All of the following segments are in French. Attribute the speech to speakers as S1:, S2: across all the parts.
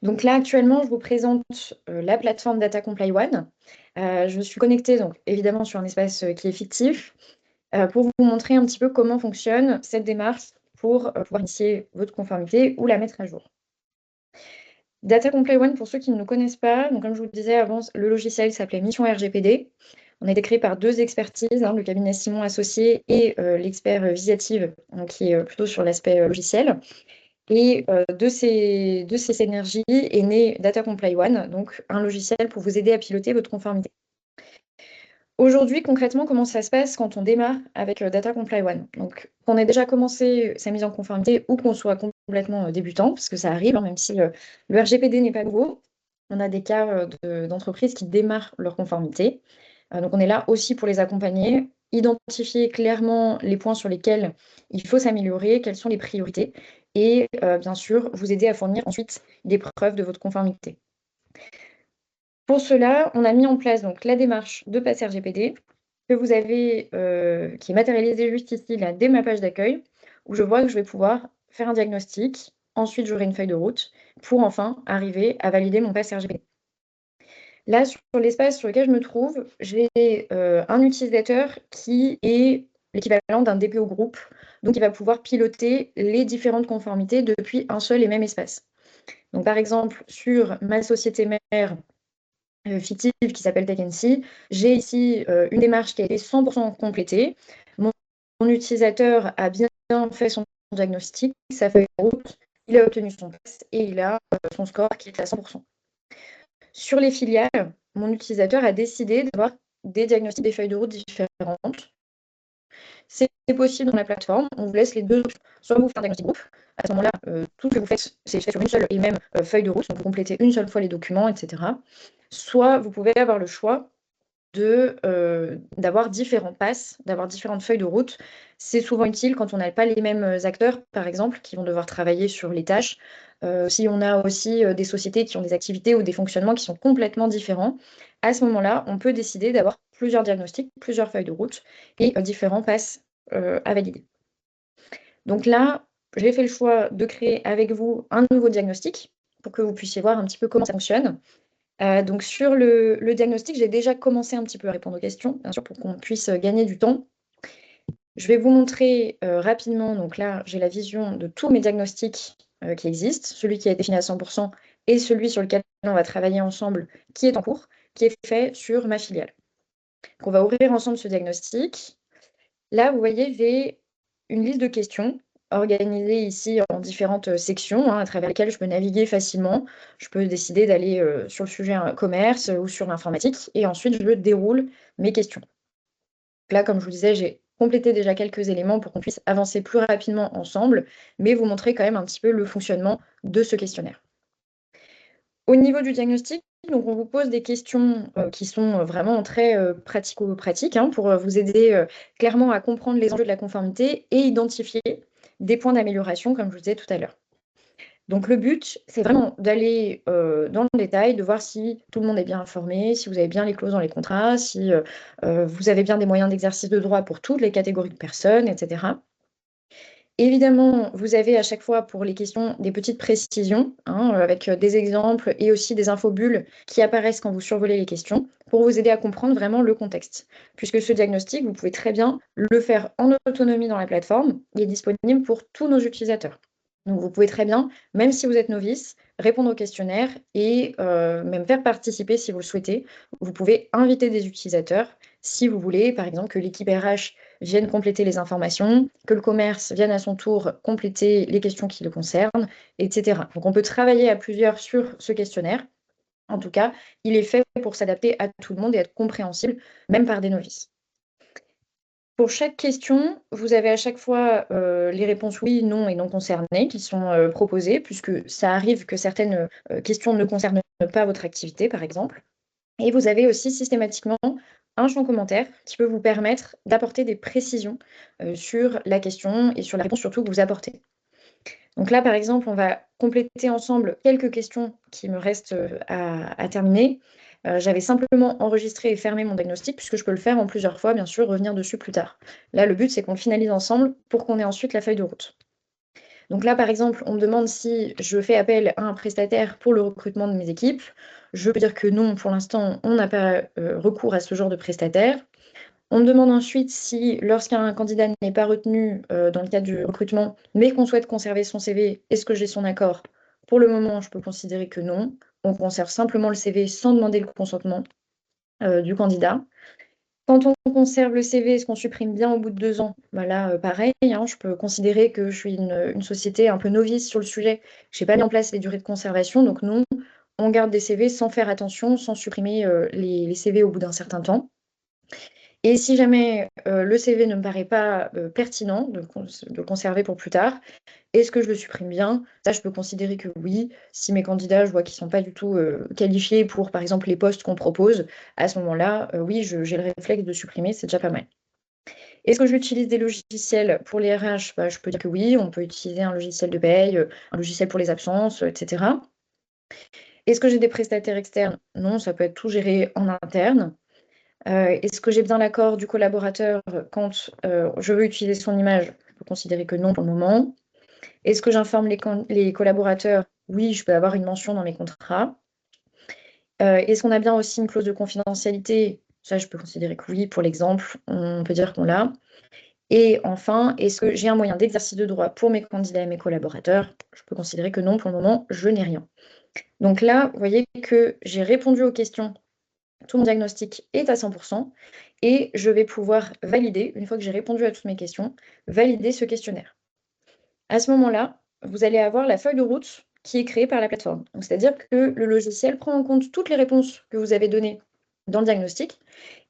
S1: Donc là, actuellement, je vous présente la plateforme Data Comply One. Je suis connectée, donc évidemment, sur un espace qui est fictif, pour vous montrer un petit peu comment fonctionne cette démarche pour pouvoir initier votre conformité ou la mettre à jour. Data Comply One, pour ceux qui ne nous connaissent pas, donc comme je vous le disais avant, le logiciel s'appelait Mission RGPD. On a été créé par deux expertises, le cabinet Simon Associé et l'expert Visiative, donc, qui est plutôt sur l'aspect logiciel. Et de ces synergies est né Data Comply One, donc un logiciel pour vous aider à piloter votre conformité. Aujourd'hui, concrètement, comment ça se passe quand on démarre avec Data Comply One? Donc, qu'on ait déjà commencé sa mise en conformité ou qu'on soit complètement débutant, parce que ça arrive, même si le RGPD n'est pas nouveau, on a des cas d'entreprises qui démarrent leur conformité. Donc, on est là aussi pour les accompagner, identifier clairement les points sur lesquels il faut s'améliorer, quelles sont les priorités, et bien sûr, vous aider à fournir ensuite des preuves de votre conformité. Pour cela, on a mis en place donc la démarche de passe RGPD que vous avez, qui est matérialisée juste ici, là, dès ma page d'accueil, où je vois que je vais pouvoir faire un diagnostic. Ensuite, j'aurai une feuille de route pour enfin arriver à valider mon pass RGPD. Là, sur l'espace sur lequel je me trouve, j'ai un utilisateur qui est l'équivalent d'un DPO groupe, donc il va pouvoir piloter les différentes conformités depuis un seul et même espace. Donc par exemple, sur ma société mère, fictive qui s'appelle Tech&See, j'ai ici, une démarche qui a été 100 % complétée. Mon utilisateur a bien fait son diagnostic, sa feuille de route, il a obtenu son pass et il a, son score qui est à 100 %. Sur les filiales, mon utilisateur a décidé d'avoir des diagnostics, des feuilles de route différentes. C'est possible dans la plateforme, on vous laisse les 2 options. Soit vous faites un diagnostic groupe, à ce moment-là, tout ce que vous faites, c'est fait sur une seule et même feuille de route, donc vous complétez une seule fois les documents, et cetera. Soit vous pouvez avoir le choix d'avoir différents passes, d'avoir différentes feuilles de route. C'est souvent utile quand on n'a pas les mêmes acteurs, par exemple, qui vont devoir travailler sur les tâches. Si on a aussi des sociétés qui ont des activités ou des fonctionnements qui sont complètement différents, à ce moment-là, on peut décider d'avoir plusieurs diagnostics, plusieurs feuilles de route et différents passes à valider. Donc là, j'ai fait le choix de créer avec vous un nouveau diagnostic pour que vous puissiez voir un petit peu comment ça fonctionne. Donc sur le diagnostic, j'ai déjà commencé un petit peu à répondre aux questions, bien sûr, pour qu'on puisse gagner du temps. Je vais vous montrer rapidement, donc là, j'ai la vision de tous mes diagnostics qui existent, celui qui a été fini à 100 % et celui sur lequel on va travailler ensemble, qui est en cours, qui est fait sur ma filiale. Donc on va ouvrir ensemble ce diagnostic. Là, vous voyez, j'ai une liste de questions organisée ici en différentes sections, à travers lesquelles je peux naviguer facilement. Je peux décider d'aller sur le sujet commerce ou sur l'informatique et ensuite je déroule mes questions. Donc là, comme je vous disais, j'ai complété déjà quelques éléments pour qu'on puisse avancer plus rapidement ensemble, mais vous montrer quand même un petit peu le fonctionnement de ce questionnaire. Au niveau du diagnostic, donc on vous pose des questions qui sont vraiment très pratico-pratiques, pour vous aider clairement à comprendre les enjeux de la conformité et identifier des points d'amélioration, comme je vous disais tout à l'heure. Donc le but, c'est vraiment d'aller dans le détail, de voir si tout le monde est bien informé, si vous avez bien les clauses dans les contrats, si vous avez bien des moyens d'exercice de droit pour toutes les catégories de personnes, etc. Évidemment, vous avez à chaque fois pour les questions des petites précisions, avec des exemples et aussi des infobulles qui apparaissent quand vous survolez les questions, pour vous aider à comprendre vraiment le contexte. Puisque ce diagnostic, vous pouvez très bien le faire en autonomie dans la plateforme, il est disponible pour tous nos utilisateurs. Donc vous pouvez très bien, même si vous êtes novice, répondre au questionnaire et même faire participer si vous le souhaitez. Vous pouvez inviter des utilisateurs si vous voulez, par exemple, que l'équipe RH vienne compléter les informations, que le commerce vienne à son tour compléter les questions qui le concernent, etc. Donc on peut travailler à plusieurs sur ce questionnaire. En tout cas, il est fait pour s'adapter à tout le monde et être compréhensible, même par des novices. Pour chaque question, vous avez à chaque fois les réponses oui, non et non concernées qui sont proposées, puisque ça arrive que certaines questions ne concernent pas votre activité, par exemple. Et vous avez aussi systématiquement un champ commentaire qui peut vous permettre d'apporter des précisions sur la question et sur la réponse surtout que vous apportez. Donc là, par exemple, on va compléter ensemble quelques questions qui me restent à terminer. J'avais simplement enregistré et fermé mon diagnostic, puisque je peux le faire en plusieurs fois, bien sûr, revenir dessus plus tard. Là, le but, c'est qu'on le finalise ensemble pour qu'on ait ensuite la feuille de route. Donc là, par exemple, on me demande si je fais appel à un prestataire pour le recrutement de mes équipes. Je peux dire que non, pour l'instant, on n'a pas recours à ce genre de prestataire. On me demande ensuite si, lorsqu'un candidat n'est pas retenu dans le cadre du recrutement, mais qu'on souhaite conserver son CV, est-ce que j'ai son accord? Pour le moment, je peux considérer que non. On conserve simplement le CV sans demander le consentement du candidat. Quand on conserve le CV, est-ce qu'on supprime bien au bout de 2 ans? Bah là, pareil, hein, je peux considérer que je suis une société un peu novice sur le sujet. Je n'ai pas mis en place les durées de conservation, donc non, on garde des CV sans faire attention, sans supprimer les CV au bout d'un certain temps. Et si jamais le CV ne me paraît pas pertinent de le conserver pour plus tard, est-ce que je le supprime bien? Ça, je peux considérer que oui. Si mes candidats, je vois qu'ils ne sont pas du tout qualifiés pour, par exemple, les postes qu'on propose, à ce moment-là, oui, j'ai le réflexe de supprimer, c'est déjà pas mal. Est-ce que j'utilise des logiciels pour les RH? Bah, je peux dire que oui, on peut utiliser un logiciel de paye, un logiciel pour les absences, etc. Est-ce que j'ai des prestataires externes? Non, ça peut être tout géré en interne. Est-ce que j'ai bien l'accord du collaborateur quand je veux utiliser son image? Je peux considérer que non pour le moment. Est-ce que j'informe les collaborateurs? Oui, je peux avoir une mention dans mes contrats. Est-ce qu'on a bien aussi une clause de confidentialité? Ça, je peux considérer que oui, pour l'exemple, on peut dire qu'on l'a. Et enfin, est-ce que j'ai un moyen d'exercice de droit pour mes candidats et mes collaborateurs? Je peux considérer que non, pour le moment, je n'ai rien. Donc là, vous voyez que j'ai répondu aux questions. Tout mon diagnostic est à 100% et je vais pouvoir valider, une fois que j'ai répondu à toutes mes questions, valider ce questionnaire. À ce moment-là, vous allez avoir la feuille de route qui est créée par la plateforme. Donc, c'est-à-dire que le logiciel prend en compte toutes les réponses que vous avez données dans le diagnostic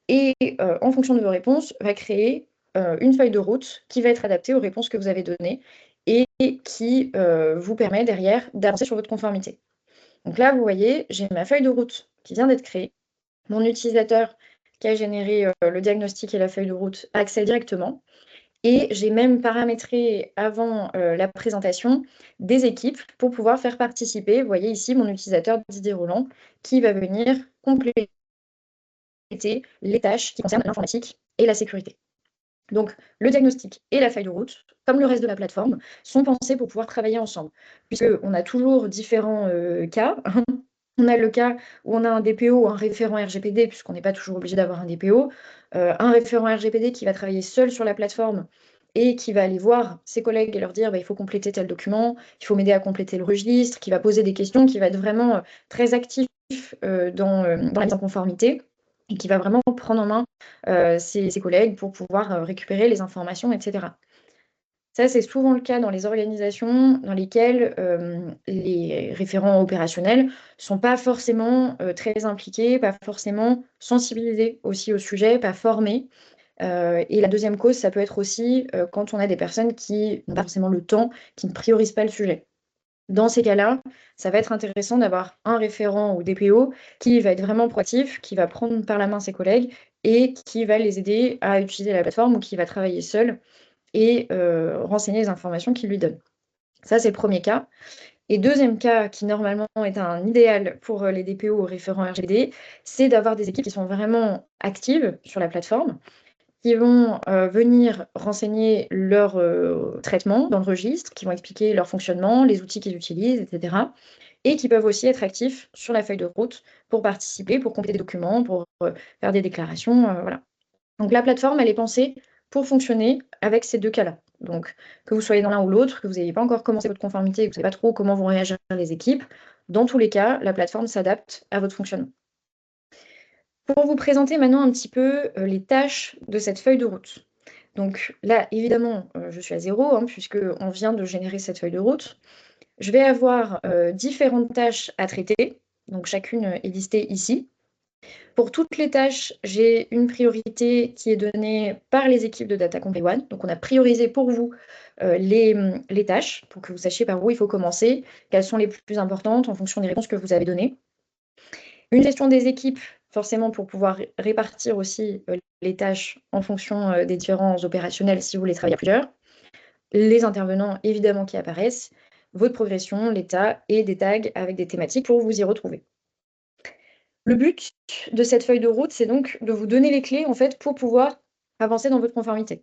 S1: et en fonction de vos réponses, va créer une feuille de route qui va être adaptée aux réponses que vous avez données et qui vous permet derrière d'avancer sur votre conformité. Donc là, vous voyez, j'ai ma feuille de route qui vient d'être créée. Mon utilisateur qui a généré le diagnostic et la feuille de route a accès directement. Et j'ai même paramétré avant la présentation des équipes pour pouvoir faire participer, vous voyez ici mon utilisateur Didier Roland, qui va venir compléter les tâches qui concernent l'informatique et la sécurité. Donc, le diagnostic et la feuille de route, comme le reste de la plateforme, sont pensés pour pouvoir travailler ensemble, puisqu'on a toujours différents cas. On a le cas où on a un DPO, un référent RGPD, puisqu'on n'est pas toujours obligé d'avoir un DPO, un référent RGPD qui va travailler seul sur la plateforme et qui va aller voir ses collègues et leur dire bah, il faut compléter tel document, il faut m'aider à compléter le registre, qui va poser des questions, qui va être vraiment très actif dans la mise en conformité et qui va vraiment prendre en main ses collègues pour pouvoir récupérer les informations, etc. Ça, c'est souvent le cas dans les organisations dans lesquelles les référents opérationnels ne sont pas forcément très impliqués, pas forcément sensibilisés aussi au sujet, pas formés. Et la deuxième cause, ça peut être aussi quand on a des personnes qui n'ont pas forcément le temps, qui ne priorisent pas le sujet. Dans ces cas-là, ça va être intéressant d'avoir un référent ou DPO qui va être vraiment proactif, qui va prendre par la main ses collègues et qui va les aider à utiliser la plateforme ou qui va travailler seul et renseigner les informations qu'il lui donne. Ça, c'est le premier cas. Et deuxième cas, qui normalement est un idéal pour les DPO ou référents RGPD, c'est d'avoir des équipes qui sont vraiment actives sur la plateforme, qui vont venir renseigner leur traitement dans le registre, qui vont expliquer leur fonctionnement, les outils qu'ils utilisent, etc. Et qui peuvent aussi être actifs sur la feuille de route pour participer, pour compléter des documents, pour faire des déclarations, voilà. Donc la plateforme, elle est pensée pour fonctionner avec ces deux cas-là. Donc que vous soyez dans l'un ou l'autre, que vous n'ayez pas encore commencé votre conformité, que vous ne savez pas trop comment vont réagir les équipes, dans tous les cas, la plateforme s'adapte à votre fonctionnement. Pour vous présenter maintenant un petit peu les tâches de cette feuille de route. Donc là, évidemment, je suis à 0, hein, puisqu'on vient de générer cette feuille de route. Je vais avoir différentes tâches à traiter. Donc chacune est listée ici. Pour toutes les tâches, j'ai une priorité qui est donnée par les équipes de Data Company One. Donc, on a priorisé pour vous les tâches pour que vous sachiez par où il faut commencer, quelles sont les plus importantes en fonction des réponses que vous avez données. Une gestion des équipes, forcément pour pouvoir répartir aussi les tâches en fonction des différents opérationnels si vous voulez travailler à plusieurs. Les intervenants, évidemment, qui apparaissent, votre progression, l'état et des tags avec des thématiques pour vous y retrouver. Le but de cette feuille de route, c'est donc de vous donner les clés en fait, pour pouvoir avancer dans votre conformité.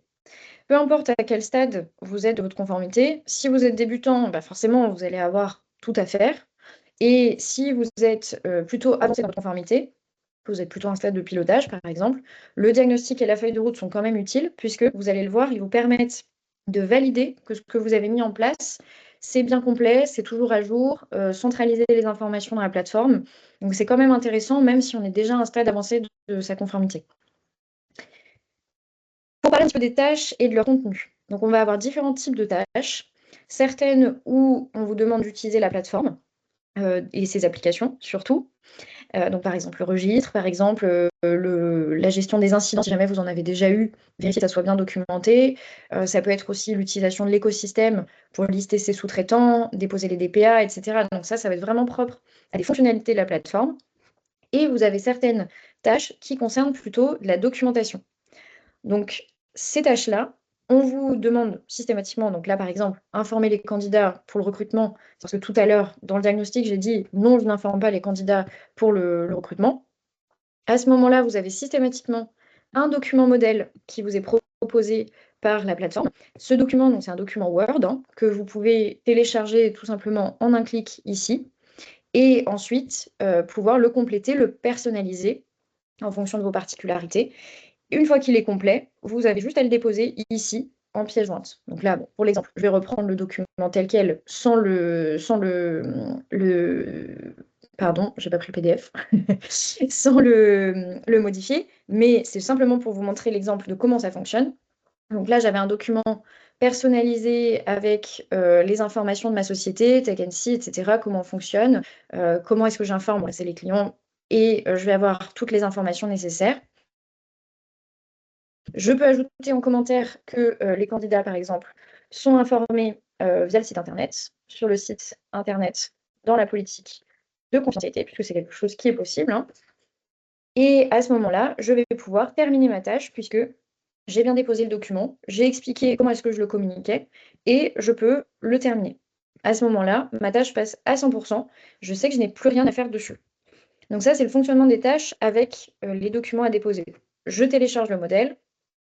S1: Peu importe à quel stade vous êtes de votre conformité, si vous êtes débutant, bah, forcément, vous allez avoir tout à faire. Et si vous êtes plutôt avancé dans votre conformité, vous êtes plutôt à un stade de pilotage, par exemple, le diagnostic et la feuille de route sont quand même utiles, puisque vous allez le voir, ils vous permettent de valider que ce que vous avez mis en place, c'est bien complet, c'est toujours à jour, centraliser les informations dans la plateforme. Donc c'est quand même intéressant, même si on est déjà à un stade avancé de sa conformité. Pour parler un petit peu des tâches et de leur contenu. Donc on va avoir différents types de tâches, certaines où on vous demande d'utiliser la plateforme et ses applications surtout. Donc par exemple le registre, par exemple la gestion des incidents si jamais vous en avez déjà eu, vérifier que ça soit bien documenté. Ça peut être aussi l'utilisation de l'écosystème pour lister ses sous-traitants, déposer les DPA, etc. Donc ça va être vraiment propre à des fonctionnalités de la plateforme. Et vous avez certaines tâches qui concernent plutôt la documentation. Donc, ces tâches-là, on vous demande systématiquement, donc là par exemple, informer les candidats pour le recrutement, parce que tout à l'heure, dans le diagnostic, j'ai dit non, je n'informe pas les candidats pour le recrutement. À ce moment-là, vous avez systématiquement un document modèle qui vous est proposé par la plateforme. Ce document, donc c'est un document Word que vous pouvez télécharger tout simplement en un clic ici, et ensuite pouvoir le compléter, le personnaliser en fonction de vos particularités. Une fois qu'il est complet, vous avez juste à le déposer ici en pièce jointe. Donc là, bon, pour l'exemple, je vais reprendre le document tel quel pardon, j'ai pas pris le PDF, sans le modifier, mais c'est simplement pour vous montrer l'exemple de comment ça fonctionne. Donc là, j'avais un document personnalisé avec les informations de ma société, Tech & See, etc., comment on fonctionne, comment est-ce que j'informe, moi, c'est les clients, et je vais avoir toutes les informations nécessaires. Je peux ajouter en commentaire que les candidats, par exemple, sont informés via le site internet, sur le site internet, dans la politique de confidentialité, puisque c'est quelque chose qui est possible, hein. Et à ce moment-là, je vais pouvoir terminer ma tâche, puisque j'ai bien déposé le document, j'ai expliqué comment est-ce que je le communiquais, et je peux le terminer. À ce moment-là, ma tâche passe à 100%, je sais que je n'ai plus rien à faire dessus. Donc ça, c'est le fonctionnement des tâches avec les documents à déposer. Je télécharge le modèle.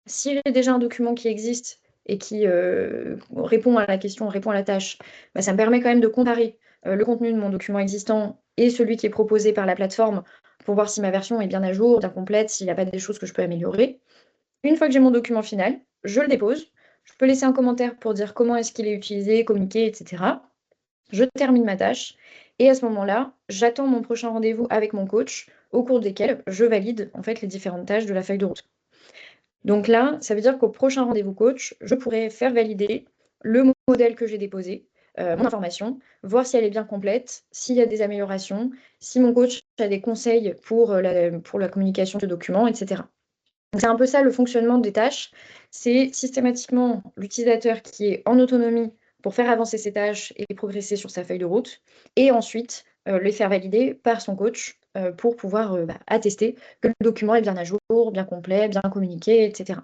S1: Si j'ai déjà un document qui existe et qui répond à la question, répond à la tâche, bah, ça me permet quand même de comparer le contenu de mon document existant et celui qui est proposé par la plateforme pour voir si ma version est bien à jour, bien complète, s'il n'y a pas des choses que je peux améliorer. Une fois que j'ai mon document final, je le dépose. Je peux laisser un commentaire pour dire comment est-ce qu'il est utilisé, communiqué, etc. Je termine ma tâche et à ce moment-là, j'attends mon prochain rendez-vous avec mon coach au cours desquels je valide en fait les différentes tâches de la feuille de route. Donc là, ça veut dire qu'au prochain rendez-vous coach, je pourrai faire valider le modèle que j'ai déposé, mon information, voir si elle est bien complète, s'il y a des améliorations, si mon coach a des conseils pour la communication de documents, etc. Donc c'est un peu ça le fonctionnement des tâches. C'est systématiquement l'utilisateur qui est en autonomie pour faire avancer ses tâches et progresser sur sa feuille de route, et ensuite les faire valider par son coach pour pouvoir attester que le document est bien à jour, bien complet, bien communiqué, etc.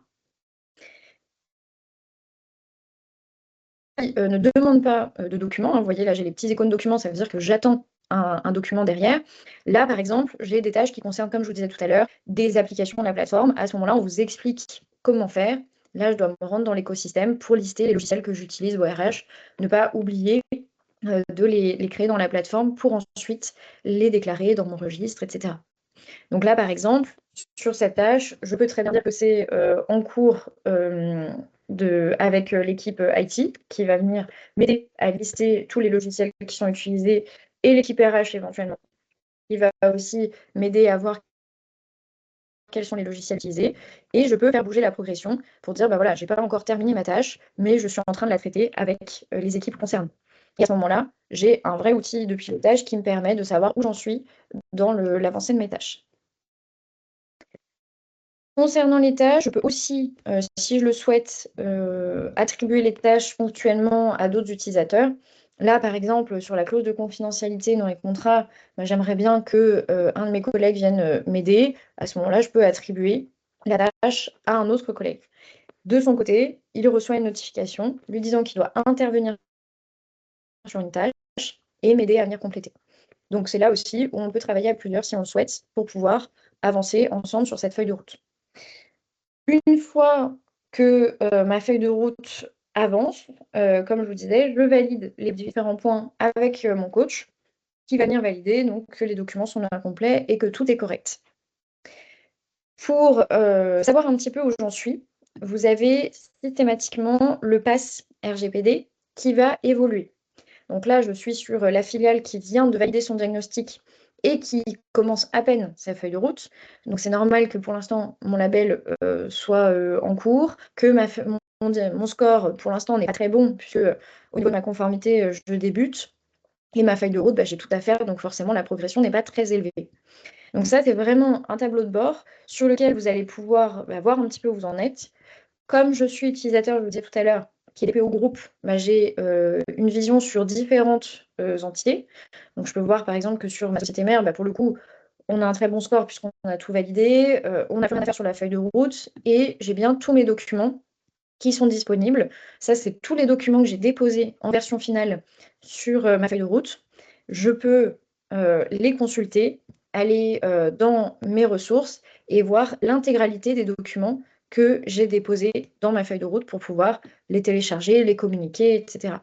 S1: Ne demande pas de documents, hein. Vous voyez là, j'ai les petits icônes documents, ça veut dire que j'attends un document derrière. Là, par exemple, j'ai des tâches qui concernent, comme je vous disais tout à l'heure, des applications de la plateforme. À ce moment-là, on vous explique comment faire. Là, je dois me rendre dans l'écosystème pour lister les logiciels que j'utilise au RH, ne pas oublier de les créer dans la plateforme pour ensuite les déclarer dans mon registre, etc. Donc là, par exemple, sur cette tâche, je peux très bien dire que c'est en cours avec l'équipe IT qui va venir m'aider à lister tous les logiciels qui sont utilisés et l'équipe RH éventuellement. Il va aussi m'aider à voir quels sont les logiciels utilisés et je peux faire bouger la progression pour dire, bah voilà, j'ai pas encore terminé ma tâche, mais je suis en train de la traiter avec les équipes concernées. Et à ce moment-là, j'ai un vrai outil de pilotage qui me permet de savoir où j'en suis dans l'avancée de mes tâches. Concernant les tâches, je peux aussi, si je le souhaite, attribuer les tâches ponctuellement à d'autres utilisateurs. Là, par exemple, sur la clause de confidentialité dans les contrats, bah, j'aimerais bien que, un de mes collègues vienne, m'aider. À ce moment-là, je peux attribuer la tâche à un autre collègue. De son côté, il reçoit une notification lui disant qu'il doit intervenir sur une tâche et m'aider à venir compléter. Donc c'est là aussi où on peut travailler à plusieurs si on le souhaite, pour pouvoir avancer ensemble sur cette feuille de route. Une fois que ma feuille de route avance. Comme je vous disais, je valide les différents points avec mon coach qui va venir valider donc, que les documents sont bien complets et que tout est correct. Pour savoir un petit peu où j'en suis, vous avez systématiquement le pass RGPD qui va évoluer. Donc là, je suis sur la filiale qui vient de valider son diagnostic et qui commence à peine sa feuille de route. Donc c'est normal que pour l'instant, mon label soit en cours, que mon score pour l'instant n'est pas très bon, puisque au niveau de ma conformité, je débute. Et ma feuille de route, j'ai tout à faire, donc forcément la progression n'est pas très élevée. Donc ça, c'est vraiment un tableau de bord sur lequel vous allez pouvoir voir un petit peu où vous en êtes. Comme je suis utilisateur, je vous disais tout à l'heure, qui est DPO groupe, j'ai une vision sur différentes entités. Donc je peux voir par exemple que sur ma société mère, pour le coup, on a un très bon score puisqu'on a tout validé, on n'a plus rien à faire sur la feuille de route et j'ai bien tous mes documents qui sont disponibles. Ça, c'est tous les documents que j'ai déposés en version finale sur ma feuille de route. Je peux les consulter, aller dans mes ressources et voir l'intégralité des documents que j'ai déposés dans ma feuille de route pour pouvoir les télécharger, les communiquer, etc.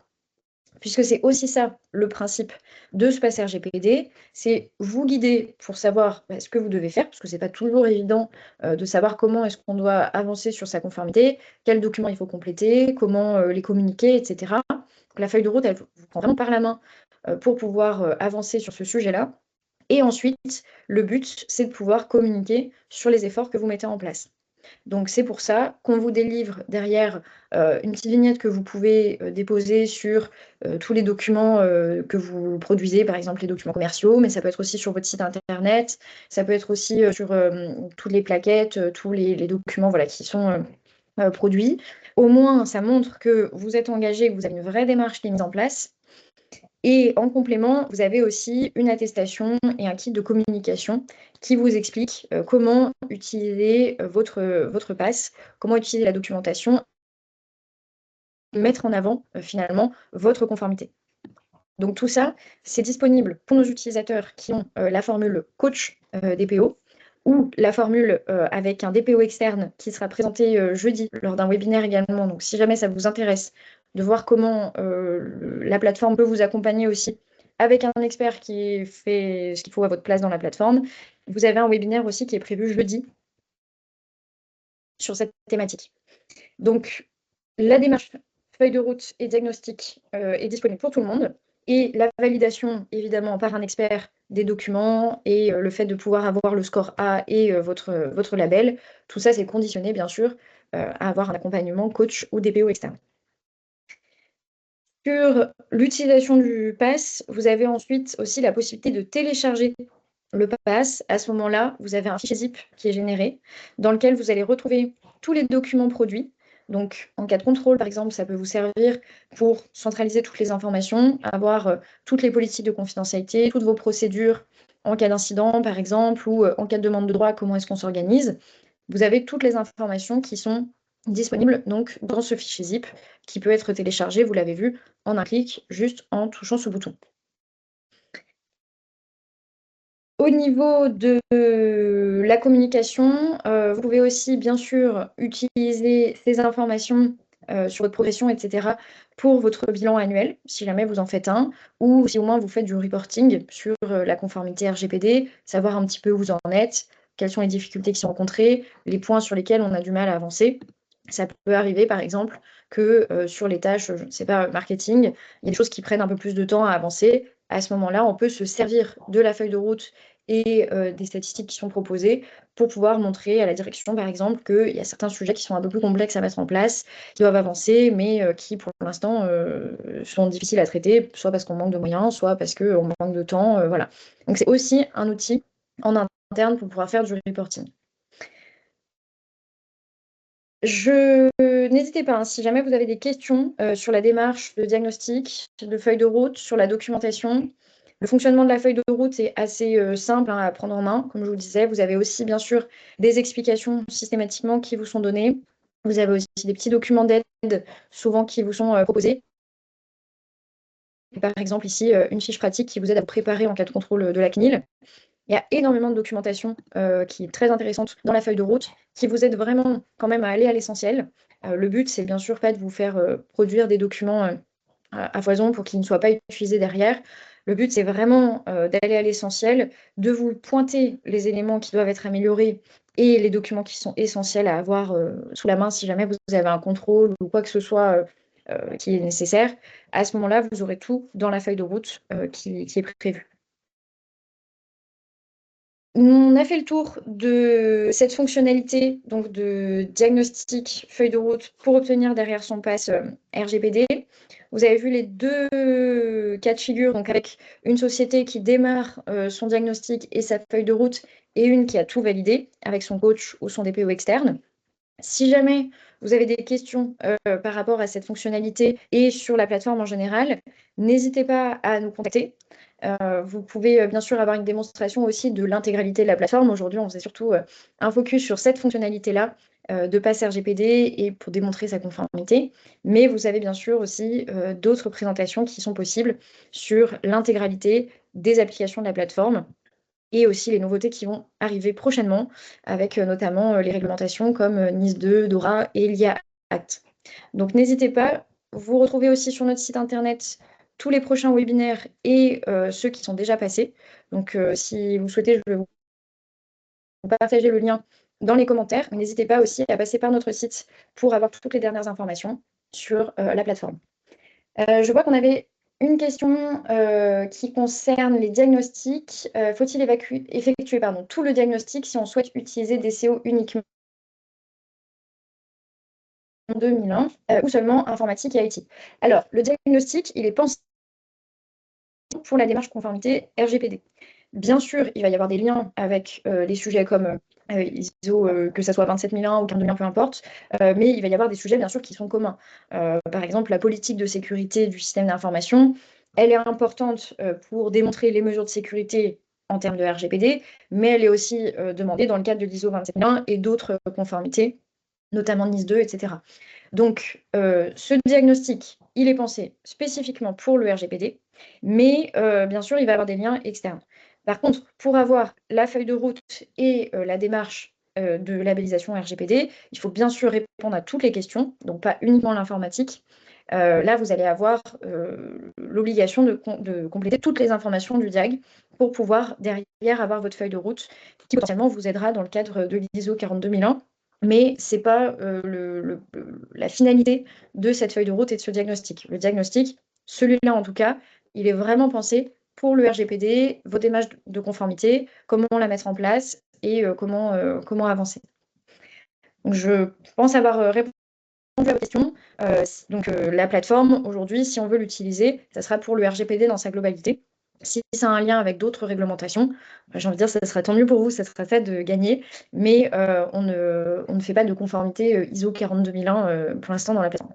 S1: Puisque c'est aussi ça le principe de ce pass RGPD, c'est vous guider pour savoir ce que vous devez faire, parce que ce n'est pas toujours évident de savoir comment est-ce qu'on doit avancer sur sa conformité, quels documents il faut compléter, comment les communiquer, etc. Donc la feuille de route, elle vous prend vraiment par la main pour pouvoir avancer sur ce sujet-là. Et ensuite, le but, c'est de pouvoir communiquer sur les efforts que vous mettez en place. Donc c'est pour ça qu'on vous délivre derrière une petite vignette que vous pouvez déposer sur tous les documents que vous produisez, par exemple les documents commerciaux, mais ça peut être aussi sur votre site internet, ça peut être aussi sur toutes les plaquettes, tous les documents voilà, qui sont produits. Au moins, ça montre que vous êtes engagé, que vous avez une vraie démarche qui est mise en place. Et en complément, vous avez aussi une attestation et un kit de communication qui vous explique comment utiliser votre pass, comment utiliser la documentation, mettre en avant finalement votre conformité. Donc tout ça, c'est disponible pour nos utilisateurs qui ont la formule coach DPO ou la formule avec un DPO externe qui sera présenté jeudi lors d'un webinaire également. Donc si jamais ça vous intéresse de voir comment la plateforme peut vous accompagner aussi avec un expert qui fait ce qu'il faut à votre place dans la plateforme, vous avez un webinaire aussi qui est prévu jeudi sur cette thématique. Donc la démarche feuille de route et diagnostic est disponible pour tout le monde. Et la validation, évidemment, par un expert des documents et le fait de pouvoir avoir le score A et votre label, tout ça, c'est conditionné, bien sûr, à avoir un accompagnement coach ou DPO externe. Sur l'utilisation du pass, vous avez ensuite aussi la possibilité de télécharger le pass. À ce moment-là, vous avez un fichier zip qui est généré dans lequel vous allez retrouver tous les documents produits. Donc, en cas de contrôle, par exemple, ça peut vous servir pour centraliser toutes les informations, avoir toutes les politiques de confidentialité, toutes vos procédures en cas d'incident, par exemple, ou en cas de demande de droit, comment est-ce qu'on s'organise. Vous avez toutes les informations qui sont disponibles donc, dans ce fichier zip qui peut être téléchargé, vous l'avez vu, en un clic, juste en touchant ce bouton. Au niveau de la communication, vous pouvez aussi, bien sûr, utiliser ces informations sur votre progression, etc., pour votre bilan annuel, si jamais vous en faites un, ou si au moins vous faites du reporting sur la conformité RGPD, savoir un petit peu où vous en êtes, quelles sont les difficultés qui sont rencontrées, les points sur lesquels on a du mal à avancer. Ça peut arriver, par exemple, que sur les tâches, je ne sais pas, marketing, il y a des choses qui prennent un peu plus de temps à avancer. À ce moment-là, on peut se servir de la feuille de route et des statistiques qui sont proposées pour pouvoir montrer à la direction, par exemple, qu'il y a certains sujets qui sont un peu plus complexes à mettre en place, qui doivent avancer, mais qui, pour l'instant, sont difficiles à traiter, soit parce qu'on manque de moyens, soit parce qu'on manque de temps. Voilà. Donc, c'est aussi un outil en interne pour pouvoir faire du reporting. N'hésitez pas, hein, si jamais vous avez des questions sur la démarche de diagnostic, de feuille de route, sur la documentation. Le fonctionnement de la feuille de route est assez simple à prendre en main. Comme je vous le disais, vous avez aussi bien sûr des explications systématiquement qui vous sont données. Vous avez aussi des petits documents d'aide souvent qui vous sont proposés. Et par exemple ici, une fiche pratique qui vous aide à vous préparer en cas de contrôle de la CNIL. Il y a énormément de documentation qui est très intéressante dans la feuille de route, qui vous aide vraiment quand même à aller à l'essentiel. Le but, c'est bien sûr pas de vous faire produire des documents à foison pour qu'ils ne soient pas utilisés derrière. Le but, c'est vraiment d'aller à l'essentiel, de vous pointer les éléments qui doivent être améliorés et les documents qui sont essentiels à avoir sous la main si jamais vous avez un contrôle ou quoi que ce soit qui est nécessaire. À ce moment-là, vous aurez tout dans la feuille de route qui est prévue. On a fait le tour de cette fonctionnalité donc de diagnostic feuille de route pour obtenir derrière son pass RGPD. Vous avez vu les deux cas de figure, donc avec une société qui démarre son diagnostic et sa feuille de route et une qui a tout validé avec son coach ou son DPO externe. Si jamais vous avez des questions par rapport à cette fonctionnalité et sur la plateforme en général, n'hésitez pas à nous contacter. Vous pouvez bien sûr avoir une démonstration aussi de l'intégralité de la plateforme. Aujourd'hui, on faisait surtout un focus sur cette fonctionnalité-là de pass RGPD et pour démontrer sa conformité. Mais vous avez bien sûr aussi d'autres présentations qui sont possibles sur l'intégralité des applications de la plateforme et aussi les nouveautés qui vont arriver prochainement, avec notamment les réglementations comme NIS 2, DORA et l'IA Act. Donc n'hésitez pas, vous retrouvez aussi sur notre site internet tous les prochains webinaires et ceux qui sont déjà passés. Donc si vous souhaitez, je vais vous partager le lien dans les commentaires. Mais n'hésitez pas aussi à passer par notre site pour avoir toutes les dernières informations sur la plateforme. Je vois qu'on avait une question qui concerne les diagnostics. Faut-il effectuer tout le diagnostic si on souhaite utiliser des CO uniquement en 2001 ou seulement informatique et IT? Alors, le diagnostic, il est pensé pour la démarche conformité RGPD. Bien sûr, il va y avoir des liens avec les sujets comme ISO, que ça soit 27001 ou 14001, peu importe, mais il va y avoir des sujets, bien sûr, qui sont communs. Par exemple, la politique de sécurité du système d'information, elle est importante pour démontrer les mesures de sécurité en termes de RGPD, mais elle est aussi demandée dans le cadre de l'ISO 27001 et d'autres conformités, notamment NIS 2, etc. Donc, ce diagnostic, il est pensé spécifiquement pour le RGPD, mais bien sûr, il va y avoir des liens externes. Par contre, pour avoir la feuille de route et la démarche de labellisation RGPD, il faut bien sûr répondre à toutes les questions, donc pas uniquement l'informatique. Là, vous allez avoir l'obligation de compléter toutes les informations du DIAG pour pouvoir derrière avoir votre feuille de route qui potentiellement vous aidera dans le cadre de l'ISO 42001. Mais ce n'est pas la finalité de cette feuille de route et de ce diagnostic. Le diagnostic, celui-là en tout cas, il est vraiment pensé pour le RGPD, vos démarches de conformité, comment la mettre en place et comment avancer. Donc, je pense avoir répondu à votre question. Donc, la plateforme, aujourd'hui, si on veut l'utiliser, ça sera pour le RGPD dans sa globalité. Si ça a un lien avec d'autres réglementations, j'ai envie de dire, ça sera tant mieux pour vous, ça sera fait de gagner, mais on ne fait pas de conformité ISO 42001 pour l'instant dans la plateforme.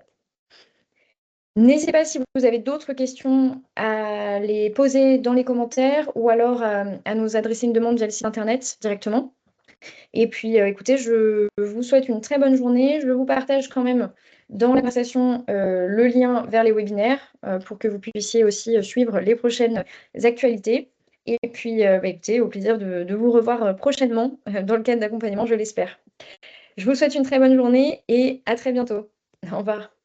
S1: N'hésitez pas si vous avez d'autres questions à les poser dans les commentaires ou alors à nous adresser une demande via le site internet directement. Et puis, écoutez, je vous souhaite une très bonne journée. Je vous partage quand même dans la conversation le lien vers les webinaires pour que vous puissiez aussi suivre les prochaines actualités. Et puis, écoutez, au plaisir de vous revoir prochainement dans le cadre d'accompagnement, je l'espère. Je vous souhaite une très bonne journée et à très bientôt. Au revoir.